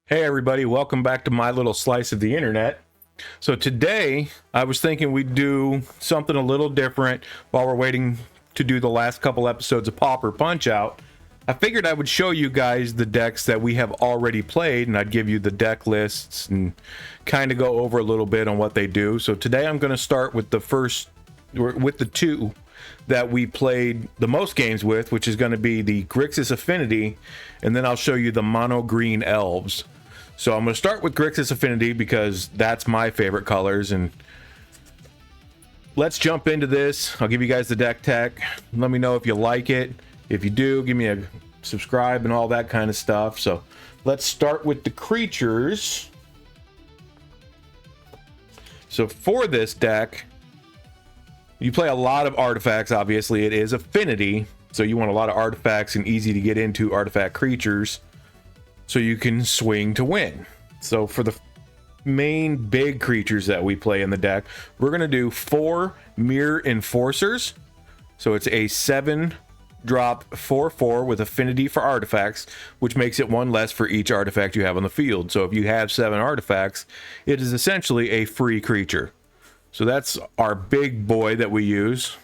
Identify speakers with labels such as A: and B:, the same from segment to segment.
A: Hey everybody, welcome back to my little slice of the internet. So today I was thinking we'd do something a little different while we're waiting to do the last couple episodes of Pauper Punch-Out. I figured I would show you guys the decks that we have already played, and I'd give you the deck lists and kind of go over a little bit on what they do. So today I'm going to start with the two that we played the most games with, which is going to be the Grixis Affinity, and then I'll show you the Mono-Green Elves. So I'm going to start with Grixis Affinity because that's my favorite colors, and let's jump into this. I'll give you guys the deck tech. Let me know if you like it. If you do, give me a subscribe and all that kind of stuff. So let's start with the creatures. So for this deck, you play a lot of artifacts. Obviously, it is Affinity, so you want a lot of artifacts and easy to get into artifact creatures, so you can swing to win. So for the main big creatures that we play in the deck, we're going to do 4 Myr Enforcers. So it's a 7-drop 4/4 with affinity for artifacts, which makes it 1 less for each artifact you have on the field. So if you have 7 artifacts, it is essentially a free creature. So that's our big boy that we use.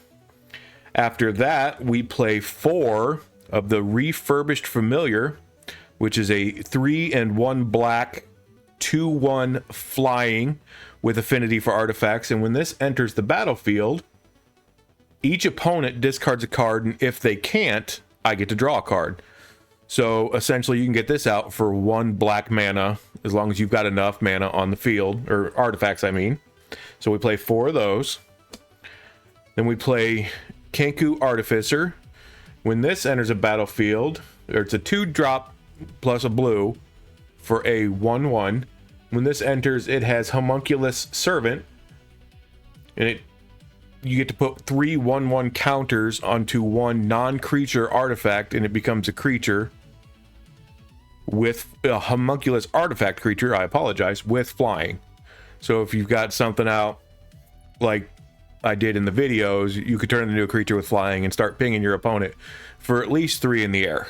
A: After that, we play 4 of the Refurbished Familiar, which is a 3/1 black 2/1 flying with affinity for artifacts. And when this enters the battlefield, each opponent discards a card, and if they can't, I get to draw a card. So essentially you can get this out for 1 black mana as long as you've got enough mana on the field, or artifacts I mean. So we play 4 of those. Then we play Kenku Artificer. When this enters a battlefield, or it's a 2-drop plus a blue for a 1/1. When this enters, it has Homunculus Servant, and you get to put 3 1/1 counters onto 1 non-creature artifact, and it becomes a creature with a homunculus artifact creature, with flying. So if you've got something out like I did in the videos, you could turn it into a creature with flying and start pinging your opponent for at least 3 in the air.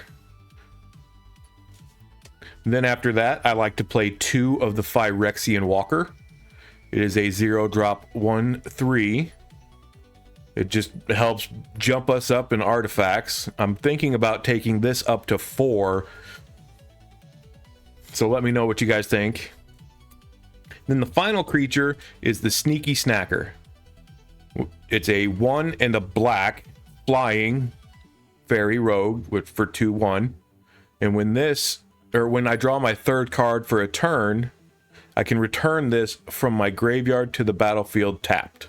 A: And then after that, I like to play 2 of the Phyrexian Walker. It is a 0-drop 1/3. It just helps jump us up in artifacts. I'm thinking about taking this up to 4. So let me know what you guys think. Then the final creature is the Sneaky Snacker. It's a 1 and a black flying fairy rogue for 2/1. And when I draw my 3rd card for a turn, I can return this from my graveyard to the battlefield tapped.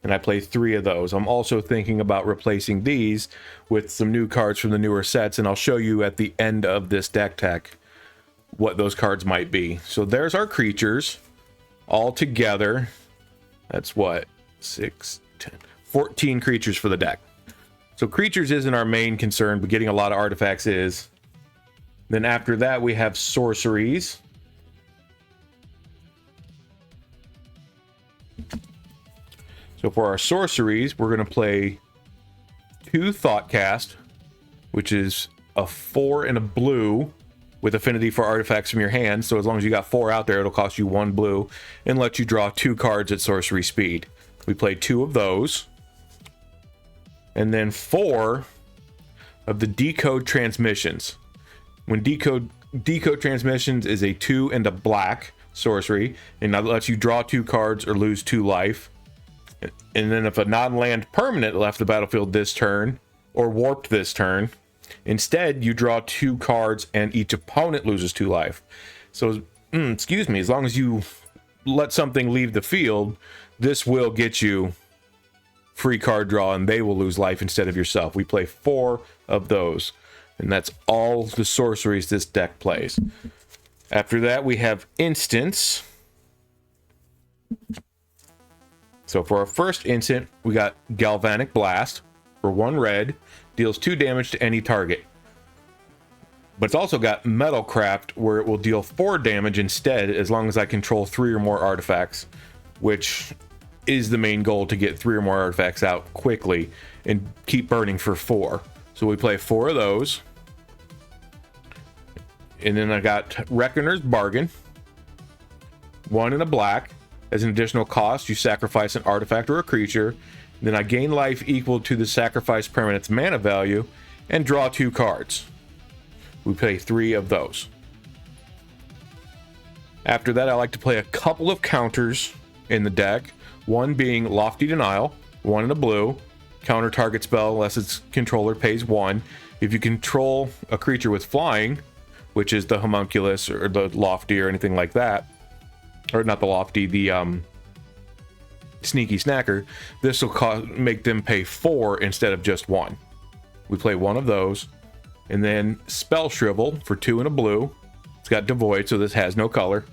A: And I play 3 of those. I'm also thinking about replacing these with some new cards from the newer sets, and I'll show you at the end of this deck tech what those cards might be. So there's our creatures all together. That's what, 6, 10, 14 creatures for the deck. So creatures isn't our main concern, but getting a lot of artifacts is. Then after that, we have sorceries. So for our sorceries, we're going to play 2 Thoughtcast, which is a 4 and a blue with affinity for artifacts from your hand. So as long as you got 4 out there, it'll cost you 1 blue and let you draw 2 cards at sorcery speed. We play 2 of those. And then 4 of the Decode Transmissions. When Decode Transmissions is a 2 and a black sorcery, and that lets you draw 2 cards or lose 2 life. And then if a non-land permanent left the battlefield this turn, or warped this turn, instead you draw 2 cards and each opponent loses 2 life. So, as long as you let something leave the field, this will get you free card draw and they will lose life instead of yourself. We play 4 of those. And that's all the sorceries this deck plays. After that, we have instants. So for our first instant, we got Galvanic Blast for 1 red, deals 2 damage to any target. But it's also got Metalcraft, where it will deal 4 damage instead, as long as I control 3 or more artifacts, which is the main goal, to get 3 or more artifacts out quickly and keep burning for 4. So we play 4 of those. And then I got Reckoner's Bargain. 1 and a black. As an additional cost, you sacrifice an artifact or a creature. Then I gain life equal to the sacrificed permanent's mana value and draw 2 cards. We play 3 of those. After that, I like to play a couple of counters in the deck. One being Lofty Denial, 1 in a blue. Counter target spell unless its controller pays 1. If you control a creature with flying, which is the Homunculus or the Lofty or anything like that, or not the Lofty, the Sneaky Snacker, this will make them pay 4 instead of just 1. We play 1 of those. And then Spell Shrivel for 2 and a blue. It's got Devoid, so this has no color.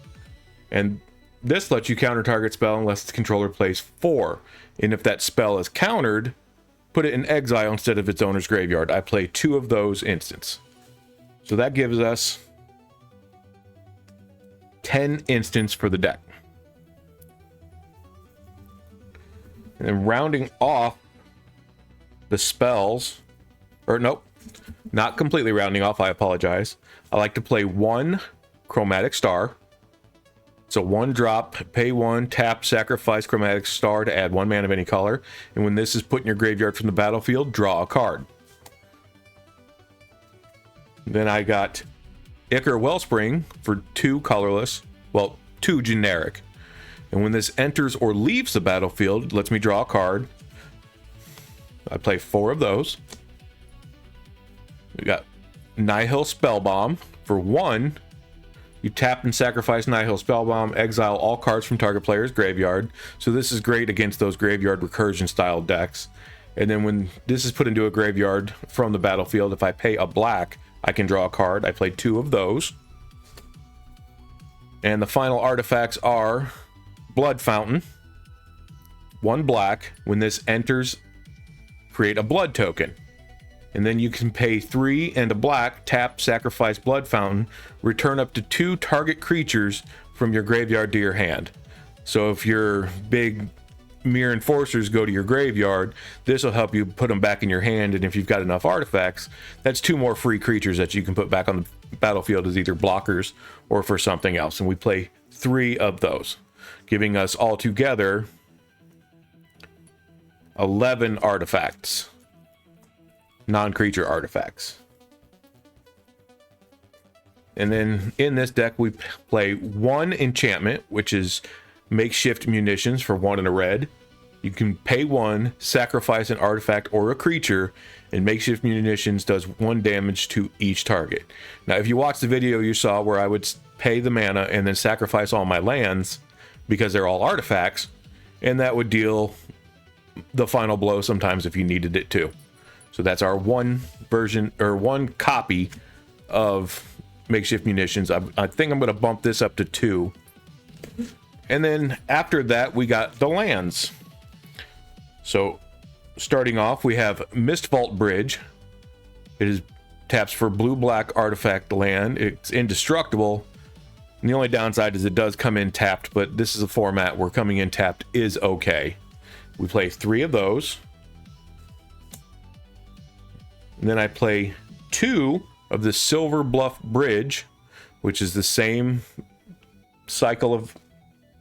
A: And this lets you counter target spell unless its controller plays 4. And if that spell is countered, put it in exile instead of its owner's graveyard. I play 2 of those instants. So that gives us 10 instants for the deck. And then rounding off the spells, or nope, not completely rounding off, I apologize. I like to play 1 Chromatic Star. So 1 drop, pay 1, tap, sacrifice Chromatic Star to add 1 mana of any color. And when this is put in your graveyard from the battlefield, draw a card. Then I got Ichor Wellspring for 2 colorless, well, 2 generic. And when this enters or leaves the battlefield, it lets me draw a card. I play 4 of those. We got Nihil Spellbomb for 1. You tap and sacrifice Nihil Spellbomb, exile all cards from target player's graveyard. So this is great against those graveyard recursion style decks. And then when this is put into a graveyard from the battlefield, if I pay a black, I can draw a card. I play 2 of those. And the final artifacts are Blood Fountain. 1 black. When this enters, create a blood token. And then you can pay 3 and a black, tap, sacrifice Blood Fountain, return up to 2 target creatures from your graveyard to your hand. So if your big Myr Enforcers go to your graveyard, this will help you put them back in your hand. And if you've got enough artifacts, that's 2 more free creatures that you can put back on the battlefield as either blockers or for something else. And we play 3 of those, giving us altogether 11 artifacts. Non-creature artifacts. And then in this deck we play 1 enchantment, which is Makeshift Munitions for 1 and a red. You can pay 1, sacrifice an artifact or a creature, and Makeshift Munitions does 1 damage to each target. Now if you watch the video you saw where I would pay the mana and then sacrifice all my lands because they're all artifacts, and that would deal the final blow sometimes if you needed it to. So that's our 1 version, or 1 copy of Makeshift Munitions. I think I'm going to bump this up to 2. And then after that, we got the lands. So starting off, we have Mistvault Bridge. It is taps for blue-black artifact land. It's indestructible. And the only downside is it does come in tapped, but this is a format where coming in tapped is okay. We play 3 of those. And then I play 2 of the Silver Bluff Bridge, which is the same cycle of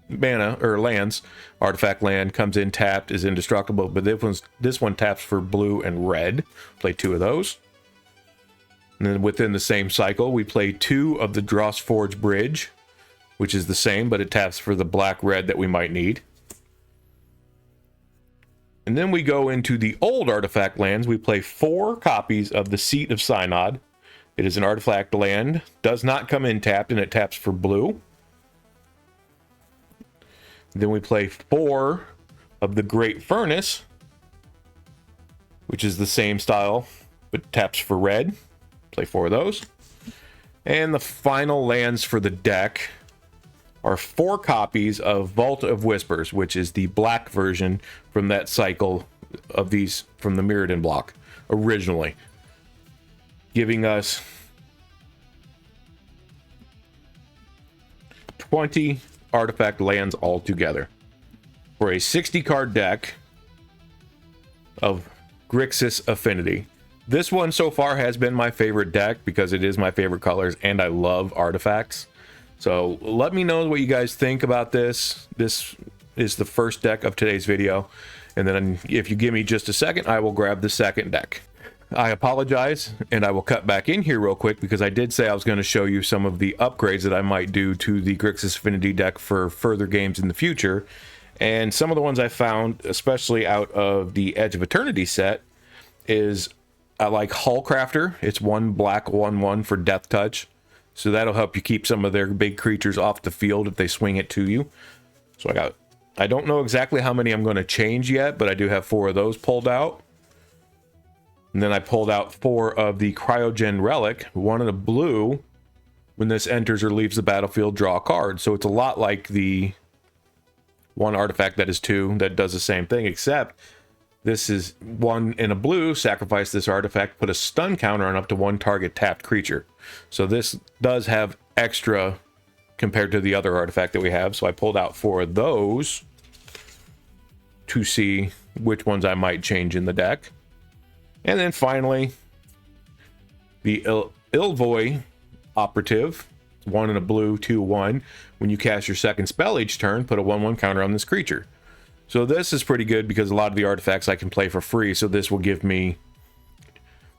A: mana or lands. Artifact land comes in tapped, is indestructible, but this one taps for blue and red. Play 2 of those. And then within the same cycle, we play 2 of the Drossforge Bridge, which is the same, but it taps for the black-red that we might need. And then we go into the old artifact lands. We play 4 copies of the Seat of Synod. It is an artifact land, does not come in tapped, and it taps for blue. Then we play 4 of the Great Furnace, which is the same style, but taps for red. Play 4 of those. And the final lands for the deck are 4 copies of Vault of Whispers, which is the black version from that cycle of these from the Mirrodin block originally, giving us 20 artifact lands altogether for a 60 card deck of Grixis Affinity. This one so far has been my favorite deck because it is my favorite colors and I love artifacts. So let me know what you guys think about this. This is the first deck of today's video. And then if you give me just a second, I will grab the second deck. I apologize, and I will cut back in here real quick because I did say I was going to show you some of the upgrades that I might do to the Grixis Affinity deck for further games in the future. And some of the ones I found, especially out of the Edge of Eternity set, is I like Hull Crafter. It's 1 black 1/1 for Death Touch. So that'll help you keep some of their big creatures off the field if they swing it to you. So I don't know exactly how many I'm going to change yet, but I do have 4 of those pulled out. And then I pulled out 4 of the Cryogen Relic, 1 in a blue. When this enters or leaves the battlefield, draw a card. So it's a lot like the one artifact that is 2 that does the same thing, except this is 1 in a blue, sacrifice this artifact, put a stun counter on up to 1 target tapped creature. So this does have extra compared to the other artifact that we have. So I pulled out 4 of those to see which ones I might change in the deck. And then finally, the Ilvoy Operative, 1 in a blue, 2/1. When you cast your second spell each turn, put a 1/1 counter on this creature. So this is pretty good because a lot of the artifacts I can play for free. So this will give me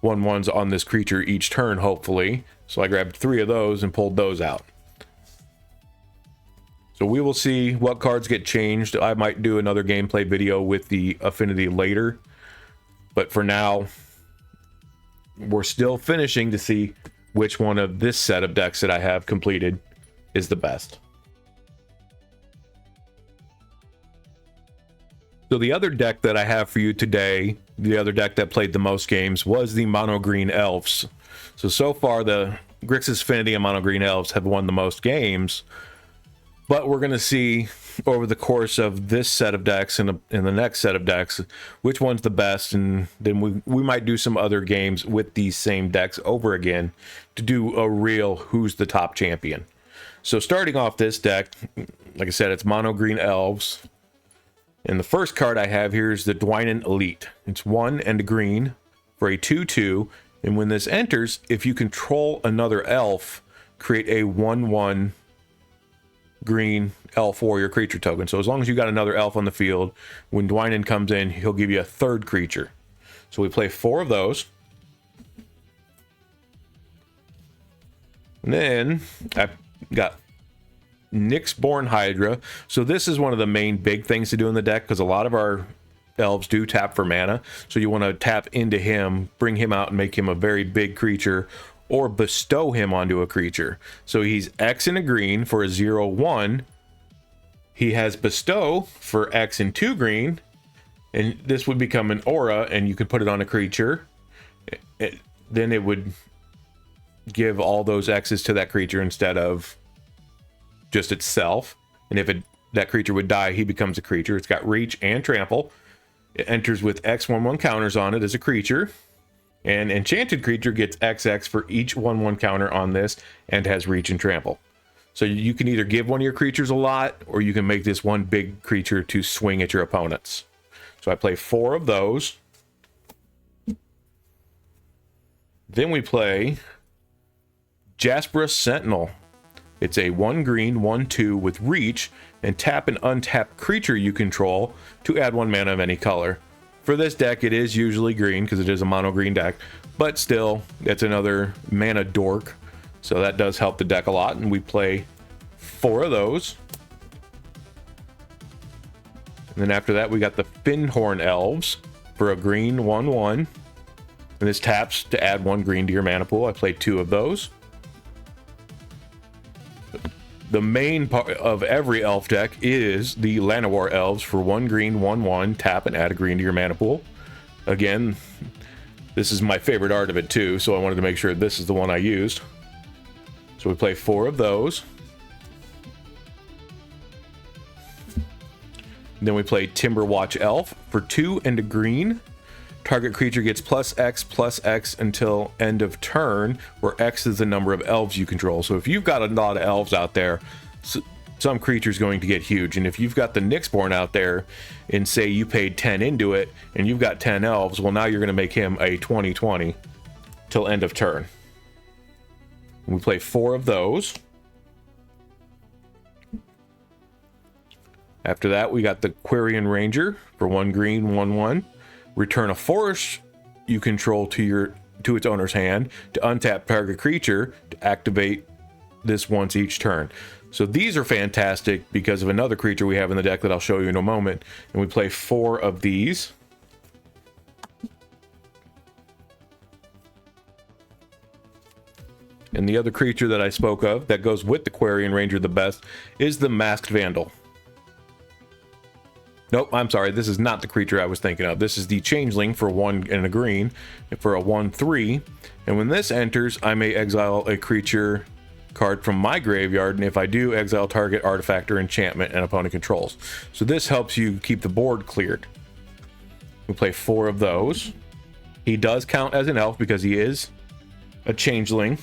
A: 1/1s on this creature each turn, hopefully. So I grabbed 3 of those and pulled those out. So we will see what cards get changed. I might do another gameplay video with the Affinity later. But for now, we're still finishing to see which one of this set of decks that I have completed is the best. So the other deck that I have for you today, the other deck that played the most games, was the Mono-Green Elves. So far, the Grixis Affinity and Mono-Green Elves have won the most games. But we're going to see over the course of this set of decks and in the next set of decks, which one's the best. And then we might do some other games with these same decks over again to do a real who's the top champion. So starting off this deck, like I said, it's Mono-Green Elves. And the first card I have here is the Dwynen Elite. It's 1 and a green for a 2/2. And when this enters, if you control another elf, create a 1/1 green elf warrior creature token. So as long as you got another elf on the field, when Dwynen comes in, he'll give you a 3rd creature. So we play 4 of those. And then I've got Nyxborn Hydra. So this is one of the main big things to do in the deck because a lot of our elves do tap for mana. So you want to tap into him, bring him out, and make him a very big creature, or bestow him onto a creature. So he's X and a green for a 0/1. He has bestow for X and 2 green, and this would become an aura, and you could put it on a creature. Then it would give all those X's to that creature instead of just itself. And if that creature would die, he becomes a creature. It's got reach and trample. It enters with X 1/1 counters on it as a creature. And enchanted creature gets XX for each 1/1 counter on this and has reach and trample. So you can either give one of your creatures a lot, or you can make this one big creature to swing at your opponents. So I play 4 of those. Then we play Jasperus Sentinel. It's a 1 green, 1/2 with reach, and tap an untapped creature you control to add 1 mana of any color. For this deck, it is usually green because it is a mono-green deck, but still, it's another mana dork, so that does help the deck a lot, and we play 4 of those. And then after that, we got the Fyndhorn Elves for a green 1/1, and this taps to add 1 green to your mana pool. I played 2 of those. The main part of every elf deck is the Llanowar Elves for 1 green, 1/1, tap and add a green to your mana pool. Again, this is my favorite art of it too, so I wanted to make sure this is the one I used. So we play 4 of those. Then we play Timberwatch Elf for 2 and a green. Target creature gets +X until end of turn, where X is the number of elves you control. So if you've got a lot of elves out there, some creature's going to get huge. And if you've got the Nyxborn out there and say you paid 10 into it and you've got 10 elves, well, now you're going to make him a 20/20 till end of turn. We play 4 of those. After that, we got the Quirion Ranger for 1 green, 1/1. Return a forest you control to its owner's hand to untap target creature to activate this once each turn. So these are fantastic because of another creature we have in the deck that I'll show you in a moment. And we play 4 of these. And the other creature that I spoke of that goes with the Quirion Ranger the best is the Masked Vandal. Nope, I'm sorry, this is not the creature I was thinking of. This is the Changeling for 1 and a green for a 1/3. And when this enters, I may exile a creature card from my graveyard, and if I do, exile target artifact or enchantment and opponent controls. So this helps you keep the board cleared. We play 4 of those. He does count as an elf because he is a changeling.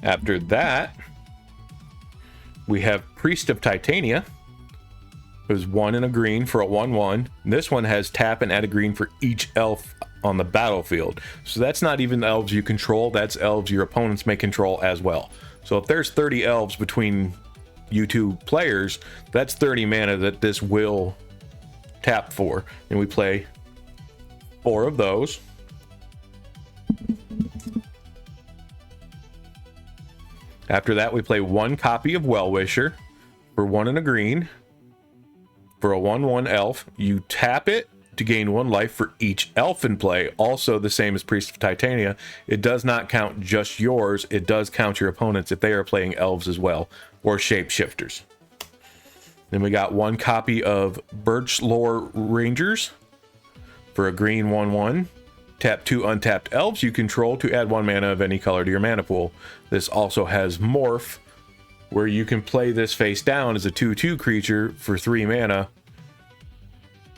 A: After that, we have Priest of Titania. It was 1 and a green for a 1/1. This one has tap and add a green for each elf on the battlefield. So that's not even the elves you control, that's elves your opponents may control as well. So if there's 30 elves between you two players, that's 30 mana that this will tap for. And we play 4 of those. After that, we play 1 copy of Well-Wisher for 1 and a green. For a 1/1 elf, you tap it to gain 1 life for each elf in play. Also the same as Priest of Titania. It does not count just yours. It does count your opponents if they are playing elves as well, or shapeshifters. Then we got 1 copy of Birch Lore Rangers for a green 1/1. Tap 2 untapped elves you control to add 1 mana of any color to your mana pool. This also has Morph, where you can play this face down as a 2/2 creature for 3 mana,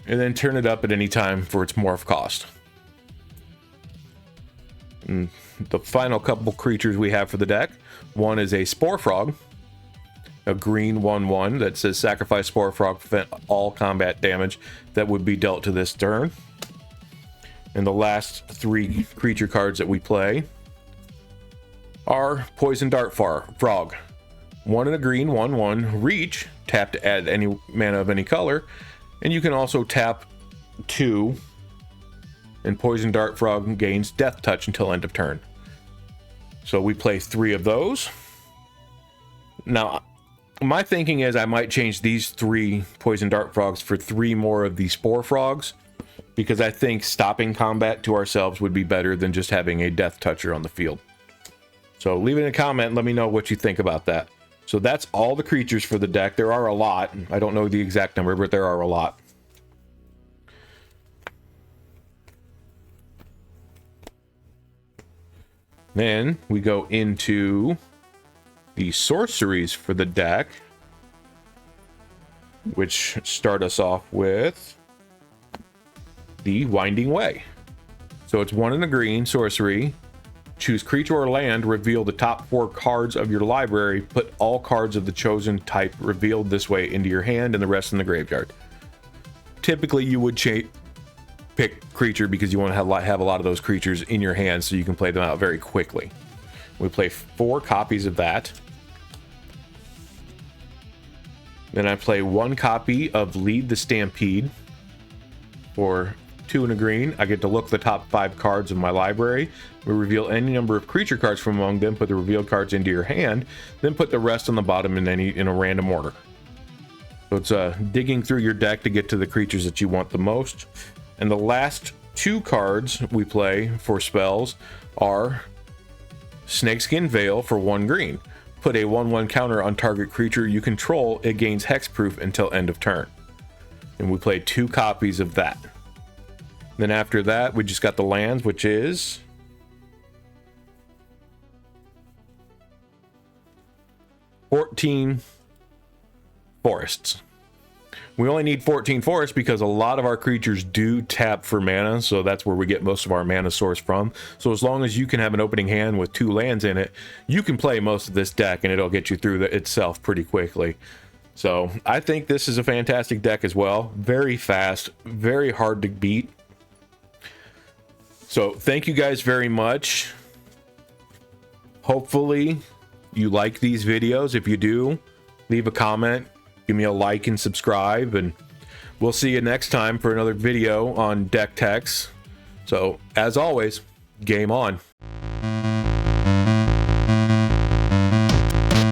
A: and then turn it up at any time for its morph cost. And the final couple creatures we have for the deck, one is a Spore Frog, a green 1/1 that says sacrifice Spore Frog, prevent all combat damage that would be dealt to this turn. And the last 3 creature cards that we play are Poison Dart Frog. 1 and a green, 1/1, reach, tap to add any mana of any color, and you can also tap 2, and Poison Dart Frog gains Death Touch until end of turn. So we play 3 of those. Now, my thinking is I might change these 3 Poison Dart Frogs for 3 more of the Spore Frogs, because I think stopping combat to ourselves would be better than just having a Death Toucher on the field. So leave it in a comment and let me know what you think about that. So that's all the creatures for the deck. There are a lot. I don't know the exact number, but there are a lot. Then we go into the sorceries for the deck, which start us off with the Winding Way. So it's 1 and a green sorcery. Choose creature or land, reveal the top 4 cards of your library, put all cards of the chosen type revealed this way into your hand and the rest in the graveyard. Typically you would pick creature because you want to have a lot of those creatures in your hand so you can play them out very quickly. We play 4 copies of that. Then I play 1 copy of Lead the Stampede for 2 and a green. I get to look at the top 5 cards of my library. We reveal any number of creature cards from among them, put the revealed cards into your hand, then put the rest on the bottom in a random order. So it's digging through your deck to get to the creatures that you want the most. And the last 2 cards we play for spells are Snakeskin Veil for 1 green. Put a 1/1 counter on target creature you control. It gains hexproof until end of turn. And we play 2 copies of that. Then after that, we just got the lands, which is 14 forests. We only need 14 forests because a lot of our creatures do tap for mana, so that's where we get most of our mana source from. So as long as you can have an opening hand with 2 lands in it, you can play most of this deck and it'll get you through itself pretty quickly. So I think this is a fantastic deck as well. Very fast, very hard to beat. So thank you guys very much. Hopefully you like these videos. If you do, leave a comment. Give me a like and subscribe, and we'll see you next time for another video on deck techs. So, as always, game on.